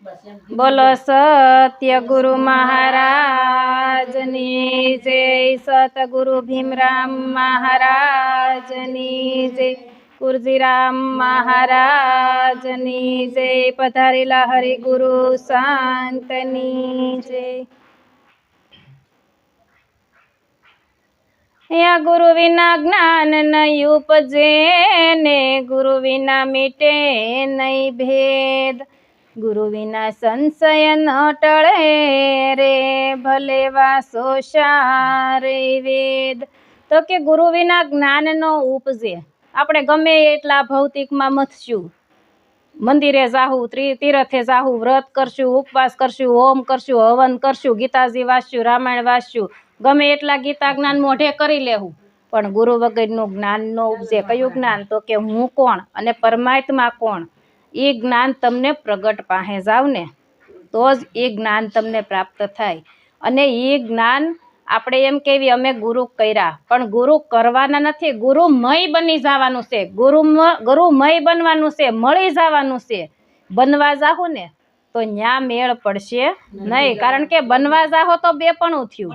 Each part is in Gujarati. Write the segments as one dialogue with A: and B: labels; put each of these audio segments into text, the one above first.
A: बोलो सत्य गुरु महाराजनी जय। सतगुरु भीमराम महाराजनी जय। कुरजीराम महाराजनी जय। पधारेला हरि गुरु संतनी जय। या गुरु विना ज्ञान नहीं उपजे ने गुरु विना मिटे नहीं भेद। गुरु विना संशय न टळे रे भले वासो सारे वेद। तो के गुरु विना ज्ञान न उपजे। આપણે ગમે એટલા ભૌતિકમાં મથશું, મંદિરે જાહું, તીર્થે જાહું, વ્રત કરશું, ઉપવાસ કરશું, હોમ કરશું, હવન કરશું, ગીતાજી વાંચશું, રામાયણ વાંચશું, ગમે એટલા ગીતા જ્ઞાન મોઢે કરી લેવું, પણ ગુરુ વગરનું જ્ઞાન ન ઉપજે। કયું જ્ઞાન? તો કે હું કોણ અને પરમાત્મા કોણ એ જ્ઞાન તમને પ્રગટ પાસે જાવ ને તો જ એ જ્ઞાન તમને પ્રાપ્ત થાય। અને એ જ્ઞાન આપણે એમ કહેવી અમે ગુરુ કર્યા, પણ ગુરુ કરવાના નથી, ગુરુમય બની જવાનું છે। ગુરુમય બનવાનું છે, મળી જવાનું છે। બનવા જાહું ને તો ન્યા મેળ પડશે નહીં, કારણ કે બનવા જાહો તો બેપણું થયું,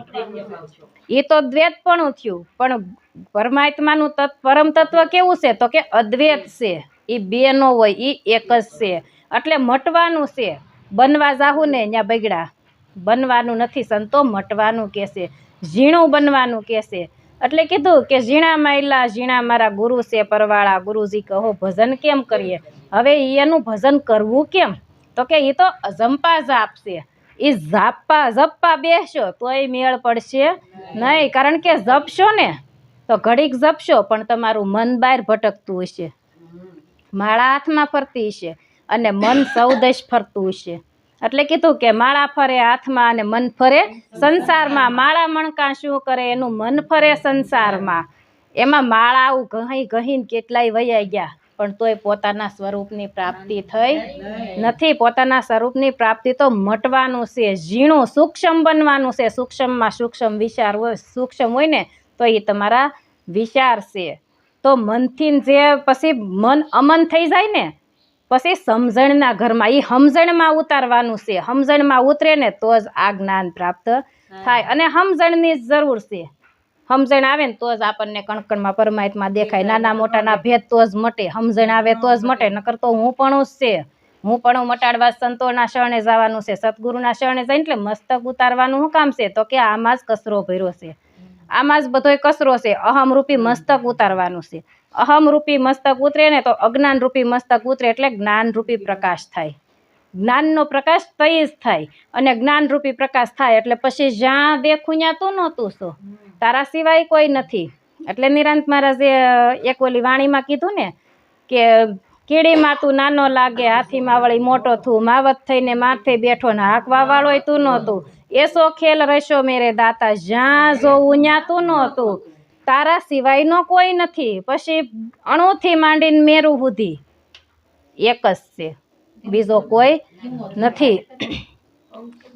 A: એ તો દ્વૈતપણું થયું। પણ પરમાત્માનું પરમ તત્વ કેવું છે? તો કે અદ્વૈત છે, એ બે નો હોય, એ એક જ છે। એટલે મટવાનું છે। બનવા જાહું ને ત્યાં બગડા, બનવાનું નથી, સંતો મટવાનું કહેશે, ઝીણું બનવાનું કહેશે। એટલે કીધું કે ઝીણા માયલા ઝીણા મારા ગુરુ છે પરવાળા, ગુરુજી કહો ભજન કેમ કરીએ। હવે એનું ભજન કરવું કેમ? તો કે એ તો અજંપા જાપ છે, એ જપવા બેસશો તોય મેળ પડશે નહીં, કારણ કે જપશો ને તો ઘડીક જપશો પણ તમારું મન બહાર ભટકતું હશે, માળા હાથમાં ફરતી હશે અને મન સૌદેશ ફરતું હશે। એટલે કીધું કે માળા ફરે હાથમાં અને મન ફરે સંસારમાં। માળા મણકા શું કરે? એનું મન ફરે સંસારમાં। એમાં માળા આવું ઘહીને કેટલાય વયા ગયા, પણ તોય પોતાના સ્વરૂપની પ્રાપ્તિ થઈ નથી। પોતાના સ્વરૂપની પ્રાપ્તિ તો મટવાનું છે, ઝીણું સૂક્ષ્મ બનવાનું છે। સૂક્ષ્મમાં સૂક્ષ્મ વિચાર હોય, સૂક્ષ્મ હોય ને તો એ તમારા વિચાર છે। તો મનથી જે પછી મન અમન થઈ જાય ને પછી સમજણના ઘરમાં એ સમજણમાં ઉતારવાનું છે। સમજણમાં ઉતરે ને તો જ આ જ્ઞાન પ્રાપ્ત થાય, અને સમજણની જ જરૂર છે। સમજણ આવે ને તો જ આપણને કણકણમાં પરમાત્મા દેખાય, નાના મોટાના ભેદ તો જ મટે, સમજણ આવે તો જ મટે, નકર તો હું પણ જ છે। હું પણ મટાડવા સંતોના શરણે જવાનું છે, સદગુરુના શરણે જાય એટલે મસ્તક ઉતારવાનું શું કામ છે? તો કે આમાં જ કચરો ભર્યો છે, આમાં જ બધોય કચરો છે। અહમરૂપી મસ્તક ઉતારવાનું છે। અહમરૂપી મસ્તક ઉતરે ને તો અજ્ઞાનરૂપી મસ્તક ઉતરે એટલે જ્ઞાનરૂપી પ્રકાશ થાય। જ્ઞાનનો પ્રકાશ તઈ જ થાય, અને જ્ઞાનરૂપી પ્રકાશ થાય એટલે પછી જ્યાં દેખું ત્યાં તું નહોતું છો, તારા સિવાય કોઈ નથી। એટલે નિરાંત મહારાજે એક ઓલી વાણીમાં કીધું ને કે કીડીમાં તું નાનો લાગે, હાથીમાં વળી મોટો થું, માવત થઈને માથે બેઠો ને હાંકવા વાળોય તું નહોતું। એસો ખેલ રહેશો મેરે દાતા, જ્યાં જોવું ત્યાં તું નહોતું, તારા સિવાયનો કોઈ નથી। પછી અણુથી માંડીને મેરું સુધી એક જ છે, બીજો કોઈ નથી।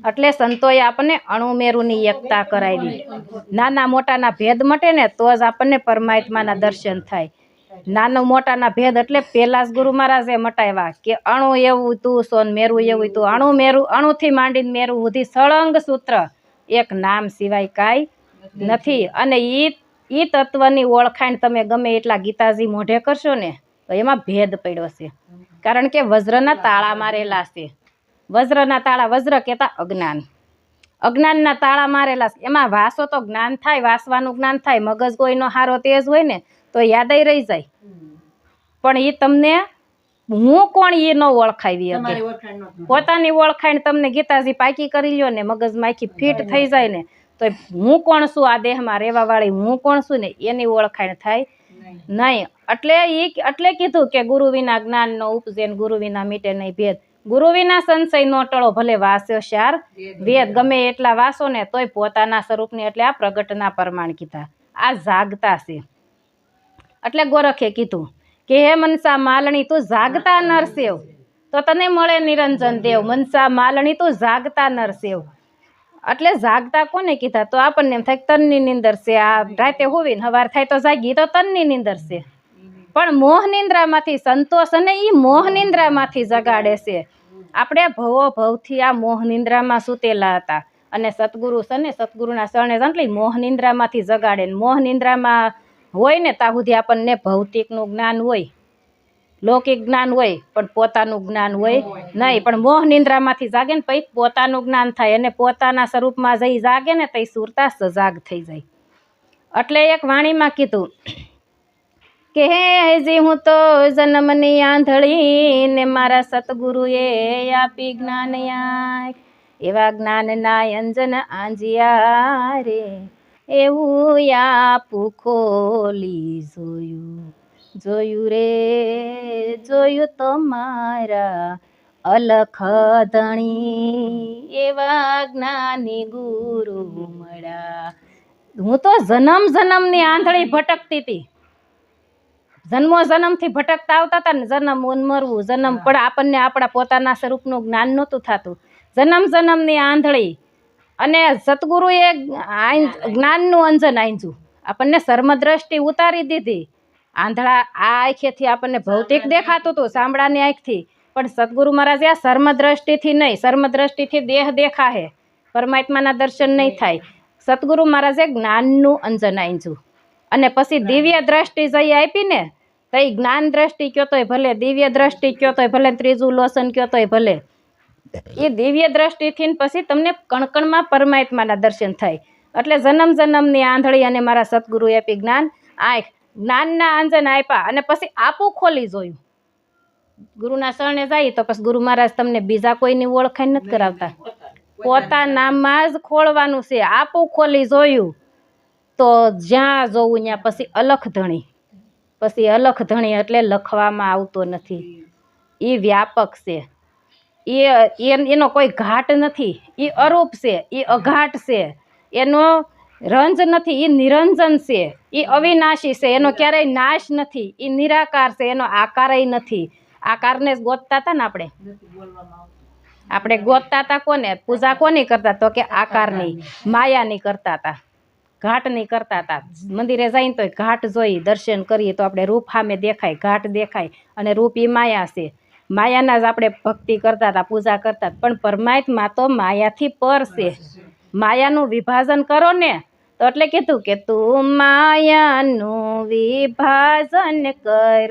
A: એટલે સંતોએ આપણને અણુમેરુની એકતા કરાવી। નાના મોટાના ભેદ મટે ને તો જ આપણને પરમાત્માના દર્શન થાય। નાના મોટાના ભેદ એટલે પહેલા જ ગુરુ મહારાજે મટાવ્યા કે અણુ એવું તું સો ને મેરું એવું તું। અણુથી માંડીને મેરું સુધી સળંગ સૂત્ર, એક નામ સિવાય કાંઈ નથી। અને ઈ તત્વની ઓળખાણ તમે ગમે એટલા ગીતાજી મોઢે કરશો ને તો એમાં ભેદ પડ્યો છે, કારણ કે વજ્રના તાળા મારેલા છે। વજ્રના તાળા, વજ્ર કહેતા અજ્ઞાન, અજ્ઞાનના તાળા મારેલા છે। એમાં વાસો તો જ્ઞાન થાય, વાસવાનું જ્ઞાન થાય, મગજ કોઈનો હારો તેજ હોય ને તો યાદય રહી જાય, પણ એ તમને હું કોણ એ ન ઓળખાવી શકે। પોતાની ઓળખાણ તમને ગીતાજી પાકી કરી લ્યો ને મગજમાં આખી ફિટ થઈ જાય ને તો હું કોણ છું આ દેહમાં રહેવા વાળી, હું કોણ છું ને એની ઓળખાણ થાય નહીં। એટલે કીધું કે ગુરુ વિના જ્ઞાન નો ઉપજે, ગુરુ વિના મીટે નહીં ભેદ। ગુરુ વિના સંશય નો ટળો, ભલે વાસ્યો શાર વેદ। ગમે એટલા વાસો ને તોય પોતાના સ્વરૂપની, એટલે આ પ્રગટના પ્રમાણ કીધા, આ જાગતા છે। એટલે ગોરખે કીધું કે હે મનસા માલણી તું જાગતા નરસેવ તો તને મળે નિરંજન દેવ। મનસા માલણી તું જાગતા નરસેવ, એટલે જાગતા કોને કીધા? તો આપણને એમ થાય તનની નીંદર છે, આ રાતે હોવી ને સવાર થાય તો જાગી તો તનની નીંદર છે, પણ મોહ નિંદ્રામાંથી સંતોષ અને એ મોહ નિંદ્રામાંથી જગાડે છે। આપણે ભવો ભવથી આ મોહ નિંદ્રામાં સૂતેલા હતા અને સતગુરુ છે ને સતગુરુના શરણે એટલે મોહ નિંદ્રામાંથી જગાડે ને મોહ નિંદ્રામાં હોય ને ત્યાં સુધી આપણને ભૌતિકનું જ્ઞાન હોય, લૌકિક જ્ઞાન હોય, પણ પોતાનું જ્ઞાન હોય નહીં. પણ મોહ નિંદ્રામાંથી જાગે ને પછી પોતાનું જ્ઞાન થાય અને પોતાના સ્વરૂપમાં જઈ જાગે ને તો સુરતા સજાગ થઈ જાય. એટલે એક વાણીમાં કીધું કે હજી હું તો જન્મની આંધળી ને મારા સતગુરુએ આપી જ્ઞાન આંખ, એવા જ્ઞાનના અંજન આંજિયા રે, એવું આપું ખોલી જોયું, જોયું રે જોયું તમારા અલખ ધણી, એવા જ્ઞાની ગુરુ મળ્યા. હું તો જન્મ જન્મની આંધળી ભટકતી હતી, જન્મો જન્મથી ભટકતા આવતા હતા ને, જન્મ મરવું જન્મ પણ આપણને આપણા પોતાના સ્વરૂપનું જ્ઞાન નહોતું થતું. જન્મ જન્મની આંધળી અને સતગુરુએ જ્ઞાનનું અંજન આંજ્યું, આપણને સર્મદ્રષ્ટિ ઉતારી દીધી. આંધળા આ આંખેથી આપણને ભૌતિક દેખાતું હતું ચામડાની આંખથી, પણ સતગુરુ મહારાજે આ સર્મદ્રષ્ટિથી નહીં, સર્મદ્રષ્ટિથી દેહ દેખાહે, પરમાત્માના દર્શન નહીં થાય. સતગુરુ મહારાજે જ્ઞાનનું અંજન આંજ્યું અને પછી દિવ્ય દ્રષ્ટિ જઈ આપી ને, તો એ જ્ઞાન દ્રષ્ટિ કયો તોય ભલે, દિવ્ય દ્રષ્ટિ કયો તોય ભલે, ત્રીજું લોસન કયો તોય ભલે, એ દિવ્ય દ્રષ્ટિથી પછી તમને કણકણમાં પરમાત્માના દર્શન થાય. એટલે જન્મ જન્મની આંધળી અને મારા સતગુરુએ આપી જ્ઞાન આંખ, જ્ઞાનના આંજન આપ્યા અને પછી આપું ખોલી જોયું. ગુરુના શરણે જાય તો પછી ગુરુ મહારાજ તમને બીજા કોઈની ઓળખાણ નથી કરાવતા, પોતાનામાં જ ખોલવાનું છે. આપું ખોલી જોયું તો જ્યાં જોવું ત્યાં પછી અલખ ધણી, પછી અલખ ધણી એટલે લખવામાં આવતો નથી, એ વ્યાપક છે, એનો કોઈ ઘાટ નથી, એ અરૂપ છે, એ અઘાટ છે, એનો રંજ નથી, એ નિરંજન છે, એ અવિનાશી છે, એનો ક્યારેય નાશ નથી, એ નિરાકાર છે, એનો આકારય નથી. આકારને જ ગોતતા હતા ને આપણે ગોતતા હતા કોને, પૂજા કોની કરતા તો કે આકારની, માયાની કરતા હતા, ઘાટની કરતા હતા. મંદિરે જઈને તો ઘાટ જોઈ દર્શન કરીએ તો આપણે રૂપ સામે દેખાય, ઘાટ દેખાય, અને રૂપ એ માયા છે, માયાના જ આપણે ભક્તિ કરતા હતા, પૂજા કરતા. પણ પરમાત્મા તો માયાથી પર છે, માયાનું વિભાજન કરો ને તો એટલે કીધું કે તું માયાનું વિભાજન કર,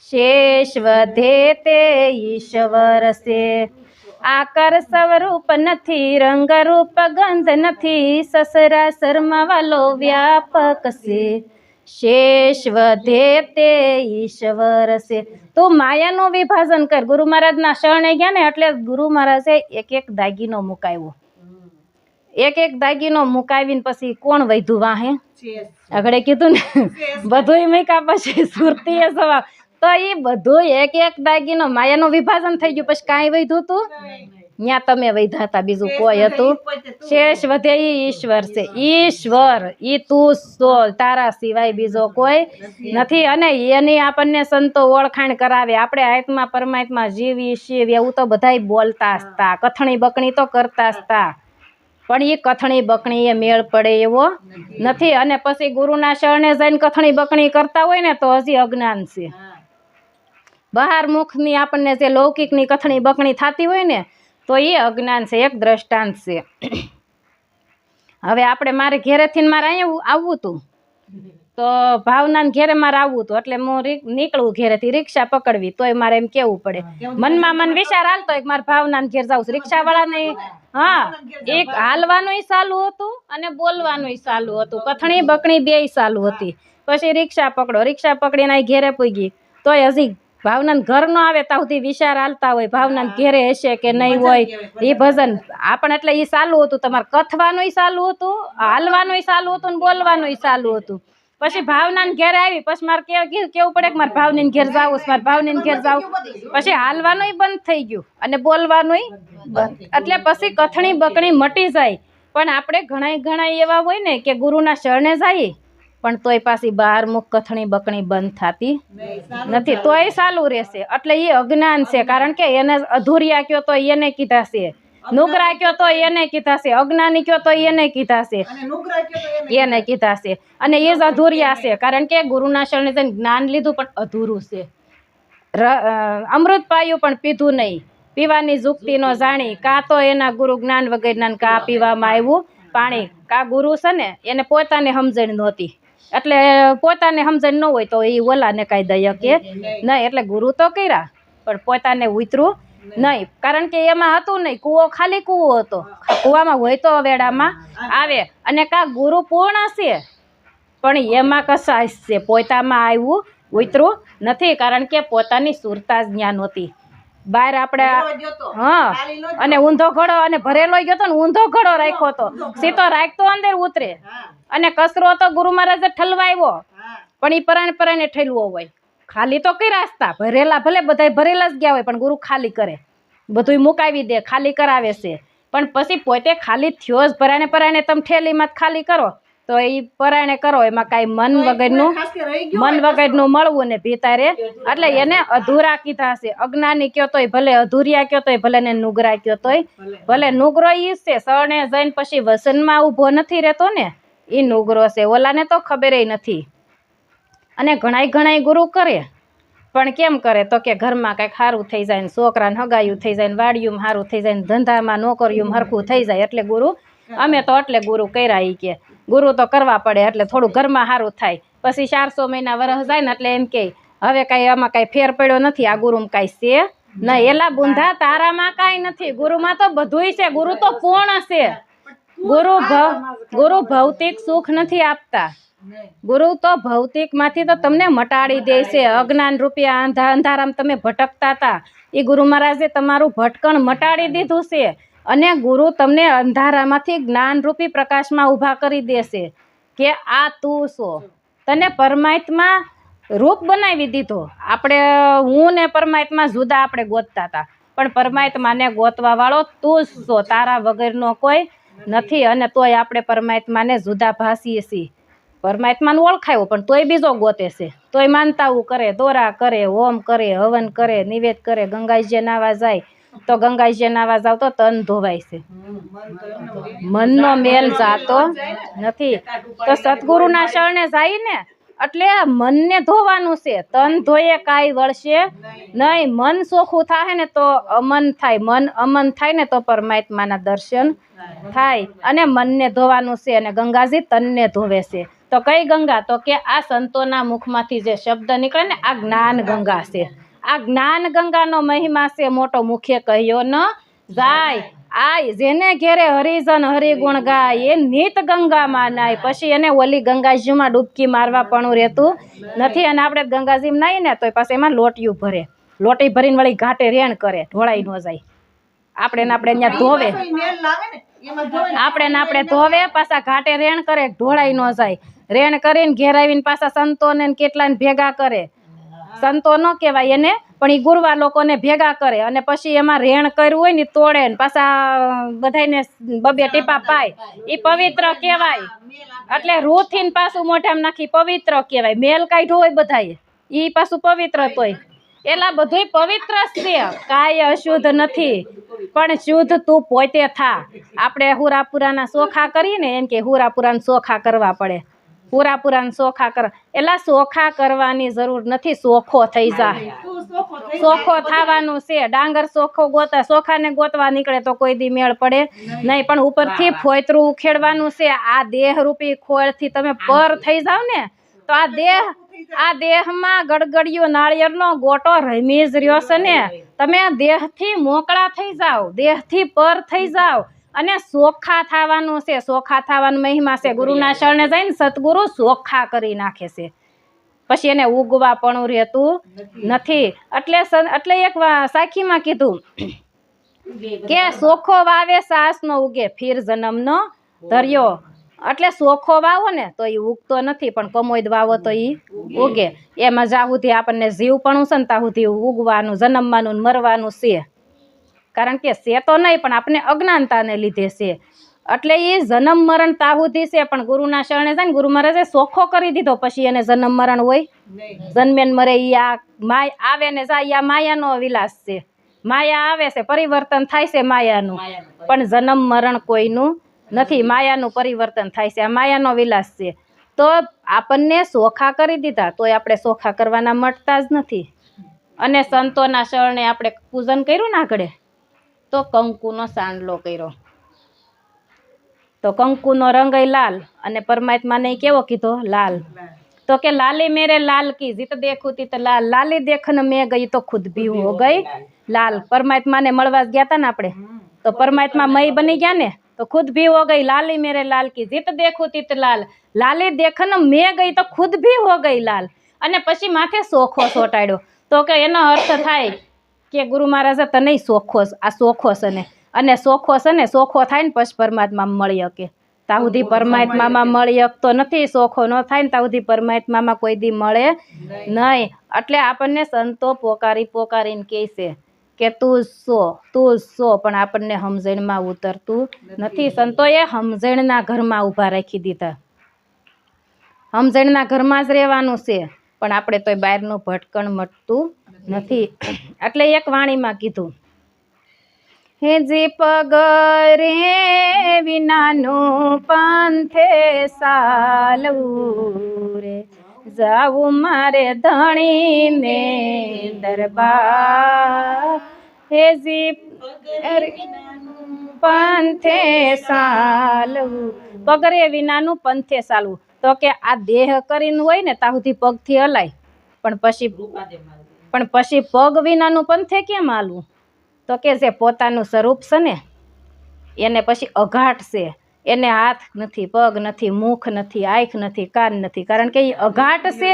A: શેષ વધે તે ઈશ્વર છે. આકાર સ્વરૂપ નથી, રંગ રૂપ ગંધ નથી, સસરા શર્મા વાલો વ્યાપક છે, શેષ વધે તે ઈશ્વર છે. તું માયાનું વિભાજન કર. ગુરુ મહારાજના શરણે ગયા ને એટલે ગુરુ મહારાજે એક એક દાગીનો મુકાવ્યો, એક એક દાગીનો મુકાવીને પછી કોણ વૈધું વાહે, આગળ કીધું ને બધુંય મૂક્યા પછી સુરતીએ સવા, તો એ બધું એક એક દાગીનો માયાનું વિભાજન થઈ ગયું. પછી કાંઈ વૈધું તું ત્યાં તમે વૈધા હતા, બીજું કોઈ હતું. શેષ વધે એ ઈશ્વર છે, ઈશ્વર એ તું છો, તારા સિવાય બીજો કોઈ નથી. અને એની આપણને સંતો ઓળખાણ કરાવે. આપણે આત્મા પરમાત્મા જીવી શિવ એવું તો બધાય બોલતા હતા, કથણી બકણી તો કરતા હતા, પણ એ કથણી બકણી એ મેળ પડે એવો નથી. અને પછી ગુરુના શરણે જઈને કથણી બકણી કરતા હોય ને તો હજી અજ્ઞાન છે. બહાર મુખની આપણને જે લૌકિકની કથણી બકણી થતી હોય ને તો એ અજ્ઞાન છે. એક દ્રષ્ટાંત છે. હવે આપણે મારે ઘેરેથી મારે અહીંયા આવવું હતું તો ભાવનાને ઘેરે મારે આવવું હતું, એટલે હું નીકળું ઘેરેથી, રિક્ષા પકડવી તોય મારે એમ કેવું પડે, મનમાં મન વિચાર હાલતો એક મારે ભાવનાને ઘેર જાઉં છું. રિક્ષાવાળાને હા એક હાલવાનુંય ચાલુ હતું અને બોલવાનુંય ચાલુ હતું, કથણી બકણી બેય ચાલુ હતી. પછી રિક્ષા પકડો, રિક્ષા પકડીને અહીં ઘેરે પૂગી તોય હજી ભાવનાને ઘર ન આવે ત્યાં સુધી વિચાર હાલતા હોય, ભાવનાને ઘેરે હશે કે નહીં હોય. એ ભજન આપણે એટલે એ ચાલુ હતું, તમારે કથવાનુંય ચાલુ હતું, હાલવાનુંય ચાલુ હતું ને બોલવાનુંય ચાલુ હતું. પછી ભાવનાને ઘેરે આવી પછી મારે કેવું પડે કે મારે ભાવનીને ઘેર જાવું, મારે ભાવનીને ઘેર જાવું. પછી હાલવાનુંય બંધ થઈ ગયું અને બોલવાનુંય બંધ, એટલે પછી કથણી બકણી મટી જાય. પણ આપણે ઘણા એવા હોય ને કે ગુરુના શરણે જઈએ પણ તોય પાછી બહાર મુખ કથણી બકણી બંધ થતી નથી, તોય ચાલુ રહેશે. એટલે એ અજ્ઞાન છે, કારણ કે એને અધૂરિયા કયો તો એને કીધા છે, નુગરા કયો તો એને કીધા છે, અજ્ઞાની કયો તો એને કીધા છે, એને કીધા છે. અને એ જ અધૂરિયા છે, કારણ કે ગુરુના શરણે જઈને જ્ઞાન લીધું પણ અધૂરું છે, અમૃત પાયું પણ પીધું નહીં, પીવાની જુક્તિ ન જાણી, કાં તો એના ગુરુ જ્ઞાન વગરના કાં પીવામાં આવ્યું પાણી, કાં ગુરુ છે ને એને પોતાને સમજણ નહોતી, એટલે પોતાને સમજણ ન હોય તો એ ઓલાને કાંઈ દય કે નહીં, એટલે ગુરુ તો કર્યા પણ પોતાને ઉતરું નહીં, કારણ કે એમાં હતું નહીં, કૂવો ખાલી કૂવો હતો, કૂવામાં હોય તો વેડામાં આવે, અને કાં ગુરુ પૂર્ણ છે પણ એમાં કસાશ છે, પોતામાં આવ્યું ઉતરું નથી, કારણ કે પોતાની સુરતા જ જ્ઞાન હતી. બહાર આપણે હા અને ઊંધો ઘડો અને ભરેલો ગયો તો ને, ઊંધો ઘડો રાખ્યો તો, સીધો રાખતો અંદર ઉતરે, અને કચરો તો ગુરુ મહારાજે ઠલવાયો પણ એ પરાણે પરાણે ઠેલવો હોય, ખાલી તો કઈ રાસ્તા ભરેલા, ભલે બધા ભરેલા જ ગયા હોય પણ ગુરુ ખાલી કરે, બધું મુકાવી દે, ખાલી કરાવે છે, પણ પછી પોતે ખાલી થયો જ પરાણે પરાણે તમે ઠેલીમાં ખાલી કરો તો એ પરાણે કરો, એમાં કાંઈ મન વગરનું મળવું ને ભીતારે, એટલે એને અધૂરા કીધા છે. અજ્ઞાની કયો તોય ભલે, અધૂરિયા કયો તોય ભલે, ને નુગરા કયો તોય ભલે. નુગરો ઈ છે શરણે જઈને પછી વસનમાં ઊભો નથી રહેતો ને, એ નુગરો છે, ઓલાને તો ખબર નથી. અને ઘણાય ગુરુ કરે પણ કેમ કરે તો કે ઘરમાં કાંઈક સારું થઈ જાય ને, છોકરાને હગાયું થઈ જાય ને, વાડિયું સારું થઈ જાય ને, ધંધામાં નોકરીયું હરખું થઈ જાય એટલે ગુરુ, અમે તો એટલે ગુરુ કર્યા. ઈ કે ગુરુ તો કરવા પડે એટલે થોડું ઘરમાં સારું થાય. પછી 400 મહિના વરસ જાય ને એટલે એમ કે હવે કાંઈ આમાં કાંઈ ફેર પડ્યો નથી, આ ગુરુમાં કાંઈ છે નહીં. એલા બુંધા તારામાં કાંઈ નથી, ગુરુમાં તો બધુંય છે, ગુરુ તો પૂર્ણ છે. ગુરુ ભૌતિક સુખ નથી આપતા, ગુરુ તો ભૌતિકમાંથી તો તમને મટાડી દે છે. અજ્ઞાન રૂપિયા અંધારામ તમે ભટકતા હતા, એ ગુરુ મહારાજે તમારું ભટકણ મટાડી દીધું છે, અને ગુરુ તમને અંધારામાંથી જ્ઞાનરૂપી પ્રકાશમાં ઊભા કરી દેશે કે આ તું છો. તને પરમાત્મા રૂપ બનાવી દીધો. આપણે હું ને પરમાત્મા જુદા આપણે ગોતતા હતા, પણ પરમાત્માને ગોતવા વાળો તું જ છો, તારા વગરનો કોઈ નથી. અને તોય આપણે પરમાત્માને જુદા ભાસીએ છીએ. પરમાત્માને ઓળખાયો પણ તોય બીજો ગોતે છે, તોય માનતાઓ કરે, દોરા કરે, હોમ કરે, હવન કરે, નિવેદ કરે. ગંગાજી નાવા જાય તો ગંગાજી નાવા જાવ તો તન ધોવાય છે, મનનો મેલ જાતો નથી. તો સદગુરુના શરણે જાય ને એટલે મનને ધોવાનું છે, તન ધોયે કાંઈ વળશે નહીં. મન ચોખ્ખું થાય ને તો અમન થાય, મન અમન થાય ને તો પરમાત્માના દર્શન થાય. અને મનને ધોવાનું છે, અને ગંગાજી તનને ધોવે છે. તો કઈ ગંગા તો કે આ સંતોના મુખમાંથી જે શબ્દ નીકળે ને, આ જ્ઞાન ગંગા છે. આ જ્ઞાન ગંગાનો મહિમા છે મોટો, મુખ્ય કહ્યો ન જાય. આ જેને ઘેરે હરિજન હરિગુણ ગાય એ નીત ગંગામાં નાય, પછી એને ઓલી ગંગાજીમાં ડૂબકી મારવા પણ રહેતું નથી. અને આપણે ગંગાજીમાં નાહીએ ને તો પછી એમાં લોટિયું ભરે, લોટી ભરીને વળી ઘાટે રેણ કરે, ઢોળાઈ ન જાય. આપણે અહીંયા ધોવે, આપણે ધોવે, પાછા ઘાટે રેણ કરે, ઢોળાઈ ન જાય. રેણ કરીને ઘેર આવીને પાછા સંતોને કેટલાને ભેગા કરે. સંતો ન કહેવાય એને, પણ એ ગુરવા લોકોને ભેગા કરે, અને પછી એમાં રેણ કર્યું હોય ને તોડે ને પાછા બધાને બબે ટીપા પાય, એ પવિત્ર કહેવાય. એટલે રૂથીને પાછું મોઢામાં નાખી પવિત્ર કહેવાય. મેલ કાઢ્યો હોય બધાએ, એ પાછું પવિત્ર તોય એલા બધું પવિત્ર છે, કાંઈ અશુદ્ધ નથી. પણ શુદ્ધ તું પોતે થા. આપણે હુરાપુરાના ચોખા કરીએ ને એમ કે હુરાપુરાના ચોખા કરવા પડે, પૂરાપુરાને ચોખા કર, એટલે ચોખા કરવાની જરૂર નથી, ચોખ્ખો થઈ જાય. ચોખ્ખો થવાનું છે. ડાંગર ચોખ્ખો ગોતા, ચોખાને ગોતવા નીકળે તો કોઈ દી મેળ પડે નહીં, પણ ઉપરથી ફોયતરું ઉખેડવાનું છે. આ દેહરૂપી ખોળથી તમે પર થઈ જાવ ને તો આ દેહમાં ગડગડિયો નાળિયેરનો ગોટો રમી જ રહ્યો છે ને, તમે દેહથી મોકળા થઈ જાવ, દેહથી પર થઈ જાવ, અને ચોખ્ખા થવાનું છે. ચોખ્ખા થવાનો મહિમા છે. ગુરુના શરણે જઈને સદગુરુ ચોખ્ખા કરી નાખે છે, પછી એને ઉગવા પણ રહેતું નથી. એટલે એક સાખીમાં કીધું કે ચોખ્ખો વાવે સાસ નો ઉગે, ફીર જન્મનો ધર્યો. એટલે ચોખ્ખો વાવો ને તો એ ઉગતો નથી, પણ કમોદ વાવો તો એ ઉગે. એમાં જ્યાં સુધી આપણને જીવ પણ છે ને ત્યાં સુધી ઉગવાનું, જન્મવાનું મરવાનું છે. કારણ કે છે તો નહીં, પણ આપણે અજ્ઞાનતાને લીધે છે. એટલે એ જન્મ મરણ તાહુદી છે, પણ ગુરુના શરણે જાય ને ગુરુ મહારાજે ચોખ્ખો કરી દીધો. પછી એને જન્મ મરણ હોય, જન્મે ને મરે, એ આ માય આવે ને જાય, આ માયાનો વિલાસ છે. માયા આવે છે, પરિવર્તન થાય છે માયાનું, પણ જન્મ મરણ કોઈનું નથી. માયાનું પરિવર્તન થાય છે, આ માયાનો વિલાસ છે. તો આપણને ચોખા કરી દીધા તોય આપણે ચોખા કરવાના મટતા જ નથી. અને સંતોના શરણે આપણે પૂજન કર્યું ને આગળ, તો કંકુનો સાંડલો કર્યો. તો કંકુનો રંગ લાલ અને પરમાત્માને કેવો કીધો? લાલ. तो के लाली मेरे लाल की जित देखूं तित लाल, लाली देखन में गई तो खुद भी हो गई लाल. परमात्मा ने મળવા ગયા હતા ને આપણે, તો પરમાત્મા મય બની ગયા ને, તો ખુદ भी हो गई लाली मेरे लाल की जित देखूं तित लाल, लाली देखन में गई तो खुद भी हो गई लाल. અને પછી માથે સોખો સોટાડ્યો. તો કે એનો અર્થ થાય કે ગુરુ મહારાજ તને સોખો, આ સોખો છે ને, અને સોખો છે ને, સોખો થાય ને પછી પરમાત્મા મળી શકે. ત્યાં સુધી પરમાત્મામાં મળી શકતો નથી. સોખો ન થાય ને ત્યાં સુધી પરમાત્મામાં કોઈ દી મળે નહીં. એટલે આપણને સંતો પોકારી પોકારીને કહે છે કે તું સો, પણ આપણને સમજણમાં ઉતરતું નથી. સંતોએ સમજણના ઘરમાં ઊભા રાખી દીધા. સમજણના ઘરમાં જ રહેવાનું છે, પણ આપણે તોય બહારનું ભટકણ મટતું નથી. એટલે એક વાણીમાં કીધું, હેજી પગરે વિનાનું પંથે સાલવું રે, જાવું મારે ધણીને દરબાર. હેજી પંથે સાલવું, પગરે વિનાનું પંથે ચાલવું. તો કે આ દેહ કરીને હોય ને ત્યાં સુધી પગથી હલાય, પણ પછી પગ વિનાનું પંથે કેમ હાલવું? તો કે જે પોતાનું સ્વરૂપ છે ને એને પછી અઘાટ છે, એને હાથ નથી, પગ નથી, મુખ નથી, આંખ નથી, કાન નથી, કારણ કે એ અઘાટ છે,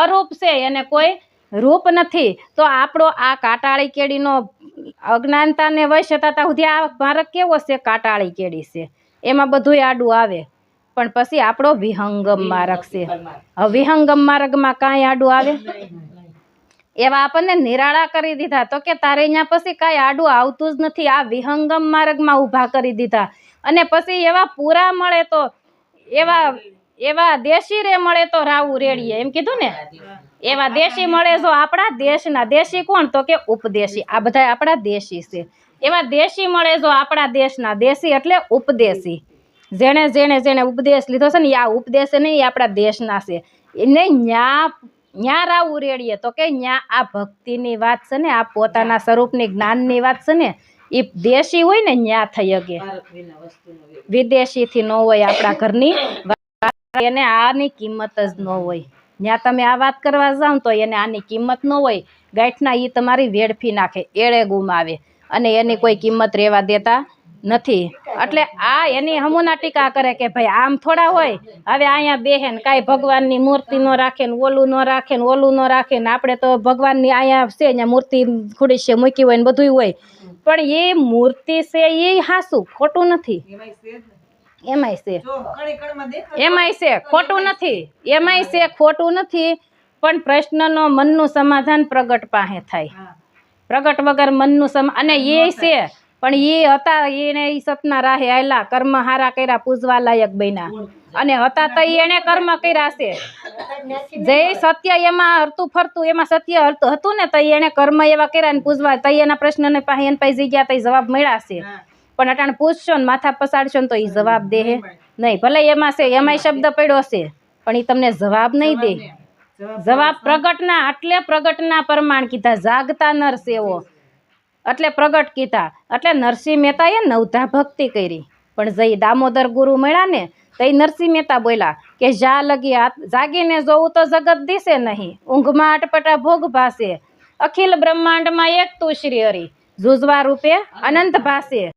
A: અરૂપ છે, એને કોઈ રૂપ નથી. તો આપણો આ કાટાળી કેડીનો અજ્ઞાનતાને વશ હતા સુધી આ માર્ગ કેવો છે? કાટાળી કેડી છે, એમાં બધું આડું આવે. પણ પછી આપણો વિહંગમ માર્ગ છે. હવે વિહંગમ માર્ગમાં કાંઈ આડું આવે? એવા આપણને નિરાળા કરી દીધા. તો કે તારે અહીંયા પછી કાંઈ આડું આવતું જ નથી. આ વિહંગમ માર્ગમાં ઊભા કરી દીધા. અને પછી એવા પૂરા મળે તો એવા દેશી રે મળે તો રાવું રેડીએ, એમ કીધું ને. એવા દેશી મળે જો આપણા દેશના. દેશી કોણ? તો કે ઉપદેશી. આ બધા આપણા દેશી છે. એવા દેશી મળે જો આપણા દેશના. દેશી એટલે ઉપદેશી. જેણે ઉપદેશ લીધો છે ને, આ ઉપદેશ નહીં, આપણા દેશના છે. એને ન્યા રાવું રેડીએ. તો કે ન્યા આ ભક્તિની વાત છે ને, આ પોતાના સ્વરૂપની જ્ઞાનની વાત છે ને, એ દેશી હોય ને ન્યા થઈ શકે. વિદેશીથી ન હોય. આપણા ઘરની એને આની કિંમત જ ન હોય. ત્યાં તમે આ વાત કરવા જાઓ તો એને આની કિંમત ન હોય. ગાંઠના એ તમારી વેડફી નાખે, એળે ગુમાવે, અને એની કોઈ કિંમત રહેવા દેતા નથી. એટલે આ એની હમુના ટીકા કરે કે ભાઈ આમ થોડા હોય. હવે અહીંયા બેહેન કાંઈ ભગવાનની મૂર્તિ ન રાખે ને, ઓલું ન રાખે ને, ઓલું ન રાખે ને, આપણે તો ભગવાનની અહીંયા છે, અહીંયા મૂર્તિ ખુડી છે, મૂકી હોય ને બધું હોય. પણ એ મૂર્તિ છે એ હાસું, ખોટું નથી. એમાંય છે ખોટું નથી, એમાંય છે ખોટું નથી. પણ પ્રશ્નનો મનનું સમાધાન પ્રગટ પાસે થાય. પ્રગટ વગર મનનું અને એ છે. પણ એ હતા એને એ સતના રાહે આયલા, કર્મ હારા કર્યા, પૂજવા લાયક બન્યા. અને હતા તો એને કર્મ કર્યા છે. જે સત્ય એમાં હરતું ફરતું, એમાં સત્ય હતું ને, તો એને કર્મ એવા કર્યા ને પૂજવા, તો એના પ્રશ્નને પાસે એને પાસે જગ્યા તો જવાબ મળ્યા છે. પણ અટાણે પૂછશો ને, માથા પસાડશો ને, તો એ જવાબ દે નહીં. ભલે એમાં છે, એમાંય શબ્દ પડ્યો છે, પણ એ તમને જવાબ નહીં દે. જવાબ પ્રગટના, એટલે પ્રગટના પ્રમાણ કીધા. જાગતા નર સેવો એટલે પ્રગટ કીધા. એટલે નરસિંહ મહેતાએ નવધા ભક્તિ કરી. પણ જઈ દામોદર ગુરુ મળ્યા ને, તો એ નરસિંહ મહેતા બોલ્યા કે જા લગી જાગીને જોવું તો જગત દિશે નહીં, ઊંઘમાં અટપટા ભોગ ભાસે, અખિલ બ્રહ્માંડમાં એક તું શ્રી હરિ, જુજવા રૂપે અનંત ભાસે.